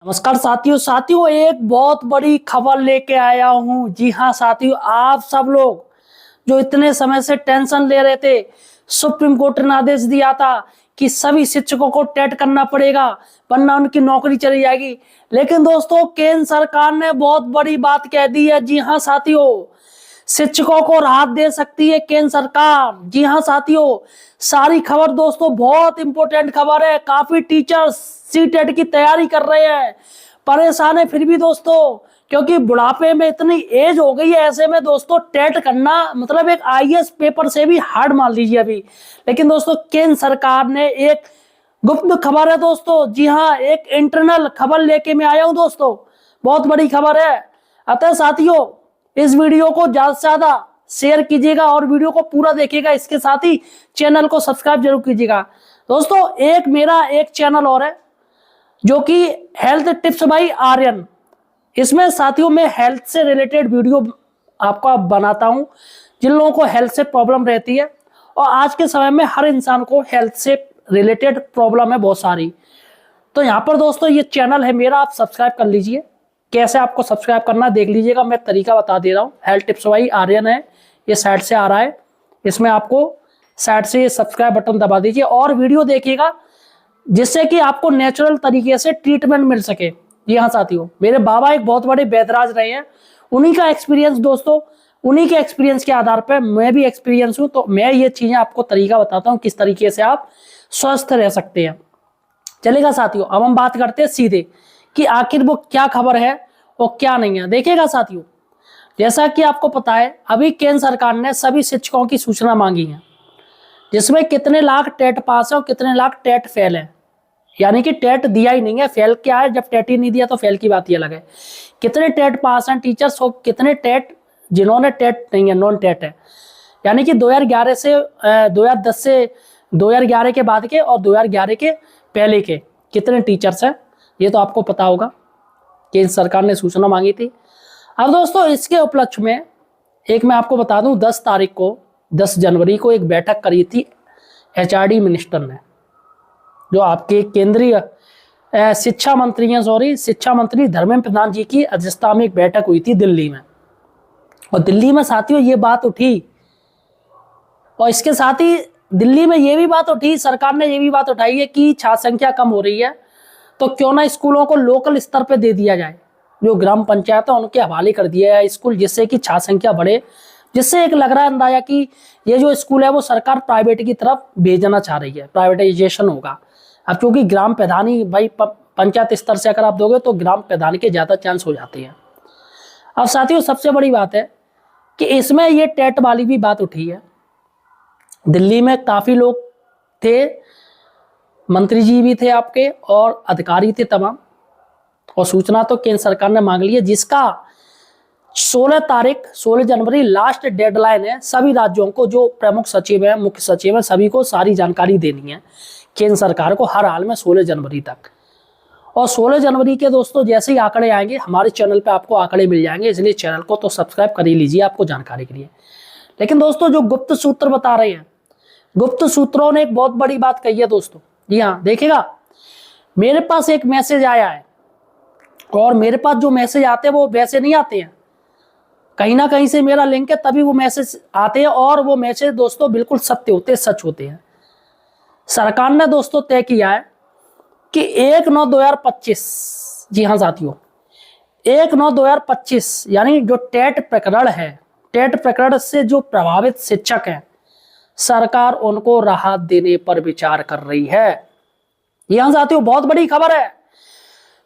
नमस्कार साथियों एक बहुत बड़ी खबर लेके आया हूं। जी हाँ साथियों, आप सब लोग जो इतने समय से टेंशन ले रहे थे, सुप्रीम कोर्ट ने आदेश दिया था कि सभी शिक्षकों को टेट करना पड़ेगा वरना उनकी नौकरी चली जाएगी। लेकिन दोस्तों, केंद्र सरकार ने बहुत बड़ी बात कह दी है। जी हाँ साथियों, शिक्षकों को राहत दे सकती है केंद्र सरकार। जी हाँ साथियों, सारी खबर दोस्तों बहुत इंपॉर्टेंट खबर है। काफी टीचर्स सीटेट की तैयारी कर रहे हैं, परेशान है फिर भी दोस्तों, क्योंकि बुढ़ापे में इतनी एज हो गई है। ऐसे में दोस्तों टेट करना मतलब एक आईएएस पेपर से भी हार्ड मान लीजिए अभी। लेकिन दोस्तों, केंद्र सरकार ने एक गुप्त खबर है दोस्तों। जी हाँ, एक इंटरनल खबर लेके मैं आया हूं दोस्तों, बहुत बड़ी खबर है। अतः साथियों, इस वीडियो को ज्यादा से ज्यादा शेयर कीजिएगा और वीडियो को पूरा देखिएगा। इसके साथ ही चैनल को सब्सक्राइब जरूर कीजिएगा दोस्तों। मेरा एक चैनल और है जो कि हेल्थ टिप्स बाय आर्यन। इसमें साथियों मैं हेल्थ से रिलेटेड वीडियो आपका बनाता हूं, जिन लोगों को हेल्थ से प्रॉब्लम रहती है। और आज के समय में हर इंसान को हेल्थ से रिलेटेड प्रॉब्लम है बहुत सारी। तो यहाँ पर दोस्तों ये चैनल है मेरा, आप सब्सक्राइब कर लीजिए। कैसे आपको सब्सक्राइब करना देख लीजिएगा, मैं तरीका बता दे रहा हूँ। हेल्थ टिप्स बाय आर्यन है, ये साइड से आ रहा है। इसमें आपको साइड से सब्सक्राइब बटन दबा दीजिए और वीडियो देखिएगा, जिससे कि आपको नेचुरल तरीके से ट्रीटमेंट मिल सके। जी हाँ साथियों, मेरे बाबा एक बहुत बड़े वैद्यराज रहे हैं, उन्हीं का एक्सपीरियंस दोस्तों, उन्हीं के एक्सपीरियंस के आधार पर मैं भी एक्सपीरियंस हूं, तो मैं ये चीजें आपको तरीका बताता हूं किस तरीके से आप स्वस्थ रह सकते हैं। चलेगा साथियों, अब हम बात करते हैं सीधे कि आखिर वो क्या खबर है और क्या नहीं है। देखिएगा साथियों, जैसा कि आपको पता है, अभी केंद्र सरकार ने सभी शिक्षकों की सूचना मांगी है, जिसमें कितने लाख टेट पास है और कितने लाख टेट फेल है। यानी कि टेट दिया ही नहीं है, फेल क्या है, जब टेट ही नहीं दिया तो फेल की बात ही अलग है। कितने टेट पास हैं टीचर्स और कितने टेट जिन्होंने टेट नहीं है, नॉन टेट है। यानी कि 2011 से 2010 से 2011 के बाद के और 2011 के पहले के कितने टीचर्स हैं, ये तो आपको पता होगा। केंद्र सरकार ने सूचना मांगी थी। अब दोस्तों, इसके उपलक्ष्य में एक मैं आपको बता दूं, 10 जनवरी को एक बैठक करी थी एचआरडी मिनिस्टर ने, जो आपके केंद्रीय शिक्षा मंत्री धर्मेंद्र प्रधान जी की अध्यक्षता में एक बैठक हुई थी दिल्ली में। और दिल्ली में साथियों ये बात उठी, और इसके साथ ही दिल्ली में ये भी बात उठी, सरकार ने ये भी बात उठाई है कि छात्र संख्या कम हो रही है, तो क्यों ना स्कूलों को लोकल स्तर पे दे दिया जाए, जो ग्राम पंचायत है उनके हवाले कर दिया जाए स्कूल, जिससे कि छात्र संख्या बढ़े। जिससे एक लग रहा है अंदाजा कि ये जो स्कूल है वो सरकार प्राइवेट की तरफ भेजना चाह रही है, प्राइवेटाइजेशन होगा। अब क्योंकि ग्राम प्रधानी भाई पंचायत स्तर से अगर आप दोगे तो ग्राम प्रधान के ज्यादा चांस हो जाते हैं। अब साथियों, सबसे बड़ी बात है कि इसमें ये टेट वाली भी बात उठी है। दिल्ली में काफी लोग थे, मंत्री जी भी थे आपके और अधिकारी थे तमाम, और सूचना तो केंद्र सरकार ने मांग ली है, जिसका 16 जनवरी लास्ट डेडलाइन है। सभी राज्यों को, जो प्रमुख सचिव है, मुख्य सचिव है, सभी को सारी जानकारी देनी है केंद्र सरकार को हर हाल में 16 जनवरी तक। और 16 जनवरी के दोस्तों जैसे ही आंकड़े आएंगे हमारे चैनल पे आपको आंकड़े मिल जाएंगे, इसलिए चैनल को तो सब्सक्राइब कर ही लीजिए आपको जानकारी के लिए। लेकिन दोस्तों, जो गुप्त सूत्र बता रहे हैं, गुप्त सूत्रों ने एक बहुत बड़ी बात कही है दोस्तों। जी हाँ, देखिएगा, मेरे पास एक मैसेज आया है, और मेरे पास जो मैसेज आते हैं वो वैसे नहीं आते हैं, कहीं ना कहीं से मेरा लिंक है तभी वो मैसेज आते हैं, और वो मैसेज दोस्तों बिल्कुल सत्य होते हैं, सच होते हैं। सरकार ने दोस्तों तय किया है कि 1/9/2025, जी हाँ साथियों, 1/9/2025 यानी जो टेट प्रकरण है, टेट प्रकरण से जो प्रभावित शिक्षक हैं, सरकार उनको राहत देने पर विचार कर रही है। यहां साथियों बहुत बड़ी खबर है,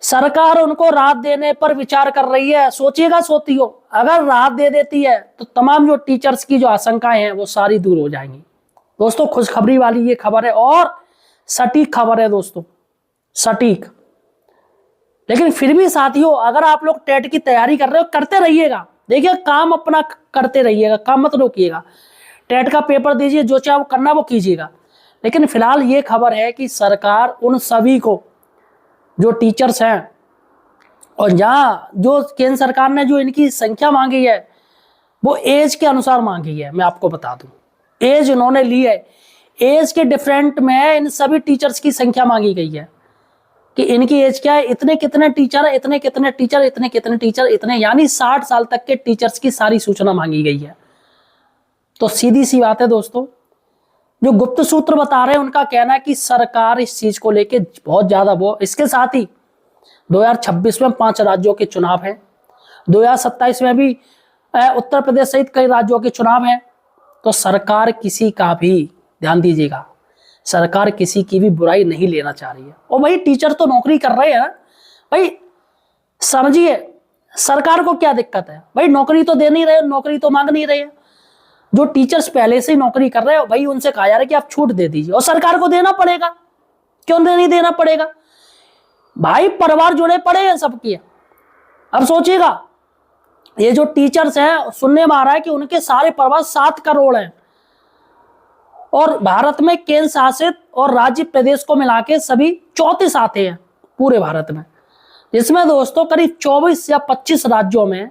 सरकार उनको राहत देने पर विचार कर रही है। सोचिएगा साथियों, अगर राहत दे देती है तो तमाम जो टीचर्स की जो आशंकाएं हैं वो सारी दूर हो जाएंगी। दोस्तों, खुशखबरी वाली ये खबर है और सटीक खबर है दोस्तों, सटीक। लेकिन फिर भी साथियों, अगर आप लोग टेट की तैयारी कर रहे हो, करते रहिएगा। देखिए, काम अपना करते रहिएगा, काम मत रोकिएगा। टेट का पेपर दीजिए, जो चाहे वो करना वो कीजिएगा। लेकिन फिलहाल ये खबर है कि सरकार उन सभी को, जो टीचर्स हैं, और जहाँ जो केंद्र सरकार ने जो इनकी संख्या मांगी है वो एज के अनुसार मांगी है। मैं आपको बता दूं, एज उन्होंने ली है, एज के डिफरेंट में इन सभी टीचर्स की संख्या मांगी गई है। कि इनकी एज क्या है, इतने कितने टीचर है, इतने कितने टीचर, इतने कितने टीचर, इतने, यानी 60 साल तक के टीचर्स की सारी सूचना मांगी गई है। तो सीधी सी बात है दोस्तों, जो गुप्त सूत्र बता रहे हैं उनका कहना है कि सरकार इस चीज को लेके बहुत ज्यादा वो, इसके साथ ही 2026 में 5 राज्यों के चुनाव हैं, 2027 में भी उत्तर प्रदेश सहित कई राज्यों के चुनाव हैं। तो सरकार किसी का भी, ध्यान दीजिएगा, सरकार किसी की भी बुराई नहीं लेना चाह रही है। और भाई टीचर तो नौकरी कर रहे हैं भाई, समझिए सरकार को क्या दिक्कत है भाई, नौकरी तो दे नहीं रहे, नौकरी तो मांग नहीं रहे। जो टीचर्स पहले से ही नौकरी कर रहे हो भाई, उनसे कहा जा रहा है कि आप छूट दे दीजिए, और सरकार को देना पड़ेगा। क्यों नहीं देना पड़ेगा भाई, परिवार जुड़े पड़े हैं सबकी। अब सोचिएगा, ये जो टीचर्स हैं, सुनने में आ रहा है कि उनके सारे परिवार 7 करोड़ हैं, और भारत में केंद्र शासित और राज्य प्रदेश को मिला के सभी 34 आते हैं पूरे भारत में, जिसमें दोस्तों करीब 24 या 25 राज्यों में,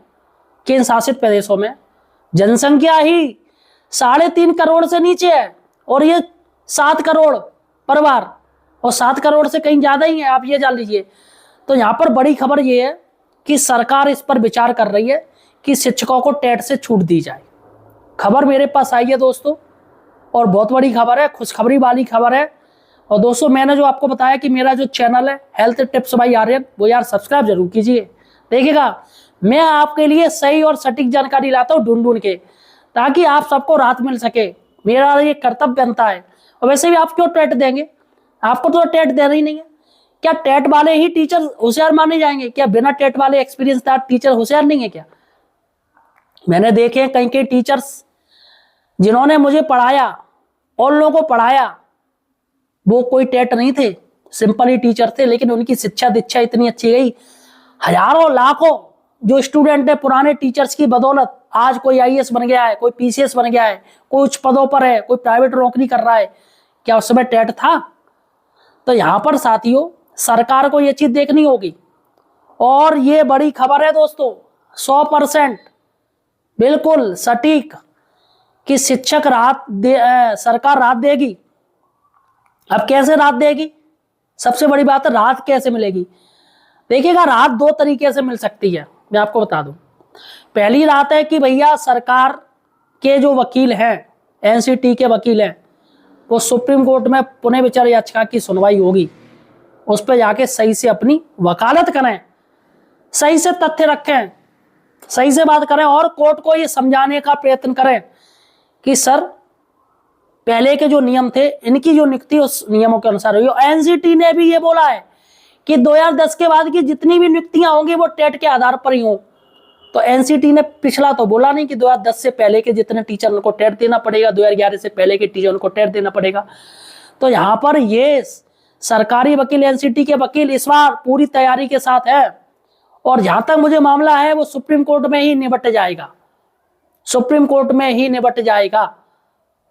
केंद्र शासित प्रदेशों में जनसंख्या ही 3.5 करोड़ से नीचे है, और ये 7 करोड़ परिवार, और 7 करोड़ से कहीं ज्यादा ही है, आप ये जान लीजिए। तो यहाँ पर बड़ी खबर ये है कि सरकार इस पर विचार कर रही है कि शिक्षकों को टेट से छूट दी जाए। खबर मेरे पास आई है दोस्तों, और बहुत बड़ी खबर है, खुशखबरी वाली खबर है। और दोस्तों मैंने जो आपको बताया कि मेरा जो चैनल है हेल्थ टिप्स बाय आर्यन, वो यार सब्सक्राइब जरूर कीजिए। देखिएगा, मैं आपके लिए सही और सटीक जानकारी लाता हूँ ढूंढ ढूंढ के, ताकि आप सबको राहत मिल सके। मेरा ये कर्तव्य बनता है। और वैसे भी आप क्यों टेट देंगे, आपको तो टेट देना ही नहीं है। क्या टेट वाले ही टीचर होशियार माने जाएंगे? क्या बिना टेट वाले एक्सपीरियंसदार टीचर होशियार नहीं है क्या? मैंने देखे हैं कई कई टीचर्स जिन्होंने मुझे पढ़ाया और लोगों को पढ़ाया, वो कोई टेट नहीं थे, सिंपल ही टीचर थे, लेकिन उनकी शिक्षा दीक्षा इतनी अच्छी गई, हजारों लाखों जो स्टूडेंट है पुराने टीचर्स की बदौलत आज कोई आईएएस बन गया है, कोई पीसीएस बन गया है, कोई उच्च पदों पर है, कोई प्राइवेट नौकरी कर रहा है। क्या उस समय टेट था? तो यहां पर साथियों सरकार को यह चीज देखनी होगी। और ये बड़ी खबर है दोस्तों, 100% बिल्कुल सटीक कि शिक्षक सरकार राहत देगी। अब कैसे राहत देगी? सबसे बड़ी बात है राहत कैसे मिलेगी। देखिएगा, राहत 2 तरीके से मिल सकती है, मैं आपको बता दूं। पहली राहत है कि भैया सरकार के जो वकील हैं, एनसीटी के वकील हैं, वो सुप्रीम कोर्ट में पुनः विचार याचिका की सुनवाई होगी, उस पर जाके सही से अपनी वकालत करें, सही से तथ्य रखें, सही से बात करें, और कोर्ट को ये समझाने का प्रयत्न करें कि सर पहले के जो नियम थे, इनकी जो नियुक्ति उस नियमों के अनुसार हुई। एनसीटी ने भी ये बोला है कि 2010 के बाद की जितनी भी नियुक्तियां होंगी वो टेट के आधार पर ही हों। तो एनसीटी ने पिछला तो बोला नहीं कि 2010 से पहले के जितने टीचर उनको टेट देना पड़ेगा, 2011 से पहले के टीचर उनको टेट देना पड़ेगा। तो यहाँ पर ये सरकारी वकील, एनसीटी के वकील इस बार पूरी तैयारी के साथ है, और जहां तक मुझे मामला है वो सुप्रीम कोर्ट में ही निपट जाएगा, सुप्रीम कोर्ट में ही निपट जाएगा।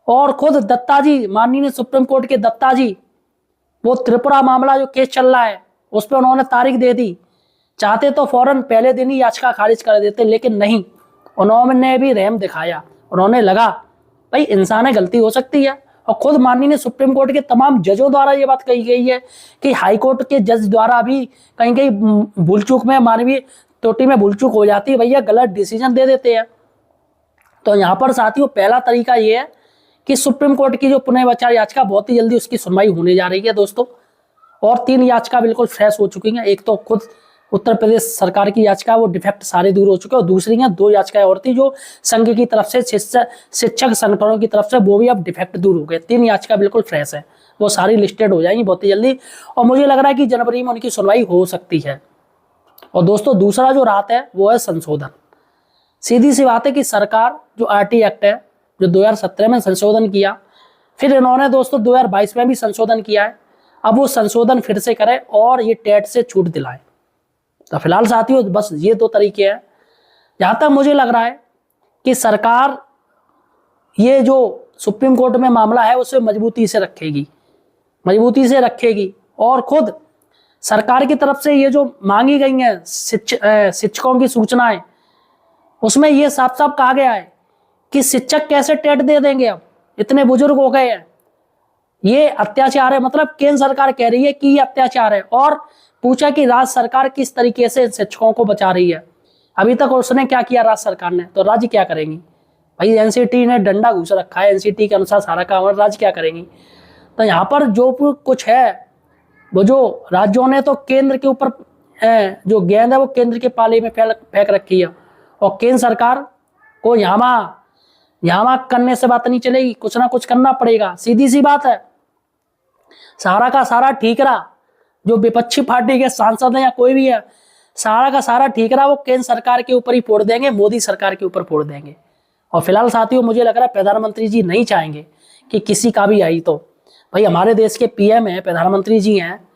और खुद दत्ता जी, माननीय सुप्रीम कोर्ट के दत्ता जी, वो त्रिपुरा मामला जो केस चल रहा है उस पर उन्होंने तारीख दे दी। चाहते तो फौरन पहले दिन ही याचिका खारिज कर देते, लेकिन नहीं, उन्होंने भी रहम दिखाया। उन्होंने लगा भाई इंसान है, गलती हो सकती है। और खुद माननीय सुप्रीम कोर्ट के तमाम जजों द्वारा ये बात कही गई है कि हाई कोर्ट के जज द्वारा भी कहीं कहीं भूल चूक में, मानवीय त्रुटि में भूल चूक हो जाती है, भैया गलत डिसीजन दे देते हैं। तो यहाँ पर साथियों पहला तरीका ये है कि सुप्रीम कोर्ट की जो पुनः विचार याचिका बहुत ही जल्दी उसकी सुनवाई होने जा रही है दोस्तों। और 3 याचिका बिल्कुल फ्रेश हो चुकी हैं। एक तो खुद उत्तर प्रदेश सरकार की याचिका, वो डिफेक्ट सारे दूर हो चुके हैं, और दूसरी हैं 2 याचिकाएं और थी जो संघ की तरफ से, शिक्षक संगठनों की तरफ से, वो भी अब डिफेक्ट दूर हो गए। 3 याचिका बिल्कुल फ्रेश है, वो सारी लिस्टेड हो जाएंगी बहुत ही जल्दी, और मुझे लग रहा है कि जनवरी में उनकी सुनवाई हो सकती है। और दोस्तों दूसरा जो राहत है वो है संशोधन। सीधी सी बात है कि सरकार जो आरटी एक्ट है जो 2017 में संशोधन किया, फिर इन्होंने दोस्तों 2022 में भी संशोधन किया है, अब वो संशोधन फिर से करें और ये टेट से छूट दिलाएं। तो फिलहाल साथियों बस ये 2 तरीके हैं। जहां तक मुझे लग रहा है कि सरकार ये जो सुप्रीम कोर्ट में मामला है उसे मजबूती से रखेगी, मजबूती से रखेगी। और खुद सरकार की तरफ से ये जो मांगी गई हैं शिक्षकों की सूचनाएं, उसमें ये साफ साफ कहा गया है कि शिक्षक कैसे टेट दे देंगे, अब इतने बुजुर्ग हो गए हैं, ये अत्याचार है, मतलब केंद्र सरकार कह रही है कि ये अत्याचार है। और पूछा कि राज्य सरकार किस तरीके से शिक्षकों को बचा रही है। अभी तक उसने क्या किया राज्य सरकार ने, तो राज्य क्या करेंगी भाई? एनसीटी ने डंडा घुस रखा है, एनसीटी के अनुसार सारा काम, और राज्य क्या करेंगी? तो यहाँ पर जो कुछ है वो जो राज्यों ने तो केंद्र के ऊपर जो गेंद है वो केंद्र के पाले में फेंक रखी है, और केंद्र सरकार को यहाँ करने से बात नहीं चलेगी, कुछ ना कुछ करना पड़ेगा। सीधी सी बात है, सारा का सारा ठीकरा जो विपक्षी पार्टी के सांसद है या कोई भी है, सारा का सारा ठीकरा वो केंद्र सरकार के ऊपर ही फोड़ देंगे, मोदी सरकार के ऊपर फोड़ देंगे। और फिलहाल साथियों मुझे लग रहा है प्रधानमंत्री जी नहीं चाहेंगे कि किसी का भी आई, तो भाई हमारे देश के पीएम है, प्रधानमंत्री जी हैं,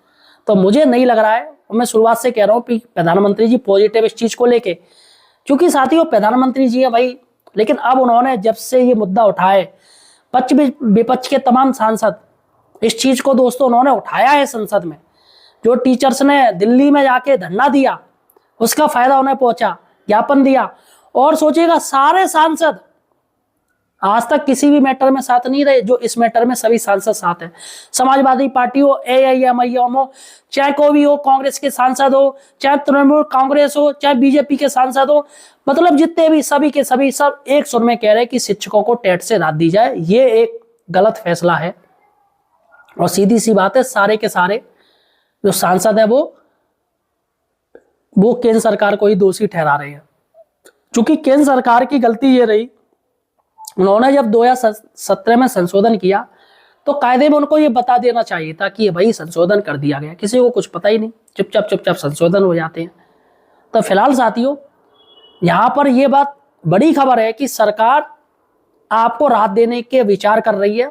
तो मुझे नहीं लग रहा है, मैं शुरुआत से कह रहा हूँ कि प्रधानमंत्री जी पॉजिटिव इस चीज को लेके, क्योंकि साथियों प्रधानमंत्री जी है भाई, लेकिन अब उन्होंने जब से ये मुद्दा उठाए, विपक्ष के तमाम सांसद इस चीज को दोस्तों उन्होंने उठाया है संसद में। जो टीचर्स ने दिल्ली में जाके धरना दिया उसका फायदा उन्हें पहुंचा, ज्ञापन दिया, और सोचिएगा सारे सांसद आज तक किसी भी मैटर में साथ नहीं रहे, जो इस मैटर में सभी सांसद साथ हैं। समाजवादी पार्टी हो, एआईएमआईएम हो, चाहे कोई भी हो, कांग्रेस के सांसद हो, चाहे तृणमूल कांग्रेस हो, चाहे बीजेपी के सांसद हो, मतलब जितने भी सभी के सभी सब एक सुर में कह रहे हैं कि शिक्षकों को टेट से राहत दी जाए। ये एक गलत फैसला है, और सीधी सी बात है सारे के सारे जो सांसद है वो केंद्र सरकार को ही दोषी ठहरा रहे हैं। क्योंकि केंद्र सरकार की गलती ये रही, उन्होंने जब 2017 में संशोधन किया तो कायदे में उनको ये बता देना चाहिए था कि ये भाई संशोधन कर दिया गया, किसी को कुछ पता ही नहीं, चुपचाप संशोधन हो जाते हैं। तो फिलहाल साथियों यहाँ पर ये बात बड़ी खबर है कि सरकार आपको राहत देने के विचार कर रही है,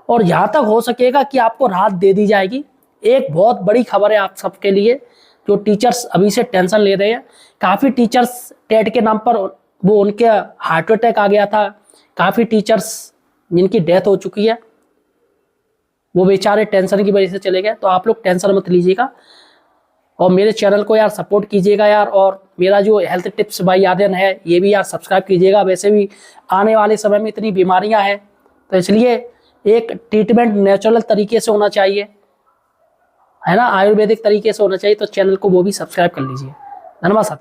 और जहां तक हो सकेगा कि आपको राहत दे दी जाएगी। एक बहुत बड़ी खबर है आप सबके लिए, जो टीचर्स अभी से टेंशन ले रहे हैं। काफी टीचर्स टेट के नाम पर वो उनके हार्ट अटैक आ गया था, काफी टीचर्स जिनकी डेथ हो चुकी है वो बेचारे टेंशन की वजह से चले गए। तो आप लोग टेंशन मत लीजिएगा, और मेरे चैनल को यार सपोर्ट कीजिएगा यार, और मेरा जो हेल्थ टिप्स बाय आर्यन है ये भी यार सब्सक्राइब कीजिएगा। वैसे भी आने वाले समय में इतनी बीमारियां हैं, तो इसलिए एक ट्रीटमेंट नेचुरल तरीके से होना चाहिए, है ना, आयुर्वेदिक तरीके से होना चाहिए। तो चैनल को वो भी सब्सक्राइब कर लीजिए। धन्यवाद।